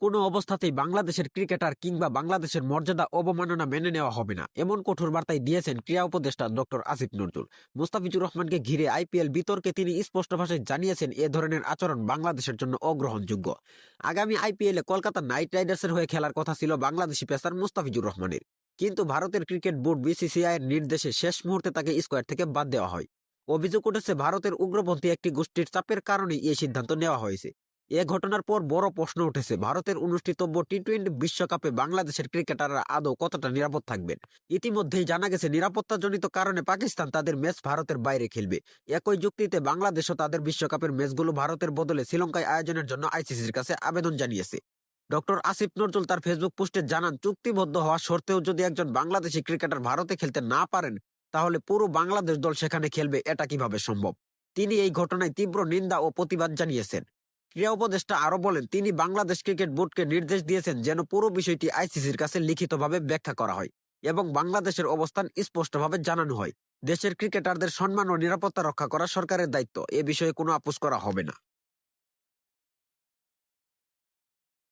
কোনো অবস্থাতেই বাংলাদেশের ক্রিকেটার কিংবা বাংলাদেশের মর্যাদা অবমাননা মেনে নেওয়া হবে না, এমন কঠোর বার্তায় দিয়েছেন ক্রীড়া উপদেষ্টা ডক্টর আসিফ নজরুল। মুস্তাফিজুর রহমানকে ঘিরে আইপিএল বিতর্কে তিনি স্পষ্ট ভাষায় জানিয়েছেন এ ধরনের আচরণ বাংলাদেশের জন্য অগ্রহণযোগ্য। আগামী আইপিএলে কলকাতা নাইট রাইডার্সের হয়ে খেলার কথা ছিল বাংলাদেশি পেসার মুস্তাফিজুর রহমানের, কিন্তু ভারতের ক্রিকেট বোর্ড বিসিসিআই এর নির্দেশে শেষ মুহূর্তে তাকে স্কোয়াড থেকে বাদ দেওয়া হয়। অভিযোগ উঠেছে ভারতের উগ্রপন্থী একটি গোষ্ঠীর চাপের কারণেই এই সিদ্ধান্ত নেওয়া হয়েছে। এ ঘটনার পর বড় প্রশ্ন উঠেছে, ভারতের অনুষ্ঠিতব্য টি-20 বিশ্বকাপে বাংলাদেশের ক্রিকেটাররা আদৌ কতটা নিরাপদ থাকবেন। ইতিমধ্যেই জানা গেছে নিরাপত্তাজনিত কারণে পাকিস্তান তাদের ম্যাচ ভারতের বাইরে খেলবে। একই যুক্তিতে বাংলাদেশও তাদের বিশ্বকাপের ম্যাচগুলো ভারতের বদলে শ্রীলঙ্কায় আয়োজনের জন্য আইসিসির কাছে আবেদন জানিয়েছে। ডক্টর আসিফ নজরুল তার ফেসবুক পোস্টে জানান, চুক্তিবদ্ধ হওয়া সত্ত্বেও যদি একজন বাংলাদেশি ক্রিকেটার ভারতে খেলতে না পারেন, তাহলে পুরো বাংলাদেশ দল সেখানে খেলবে, এটা কিভাবে সম্ভব। তিনি এই ঘটনায় তীব্র নিন্দা ও প্রতিবাদ জানিয়েছেন। ক্রীড়া উপদেষ্টা আরো বলেন, তিনি বাংলাদেশ ক্রিকেট বোর্ডকে নির্দেশ দিয়েছেন যেন পুরো বিষয়টি আইসিসির কাছে লিখিতভাবে ব্যাখ্যা করা হয় এবং বাংলাদেশের অবস্থান স্পষ্টভাবে জানানো হয়। দেশের ক্রিকেটারদের সম্মান ও নিরাপত্তা রক্ষা করা সরকারের দায়িত্ব, এ বিষয়ে কোনো আপোস করা হবে না।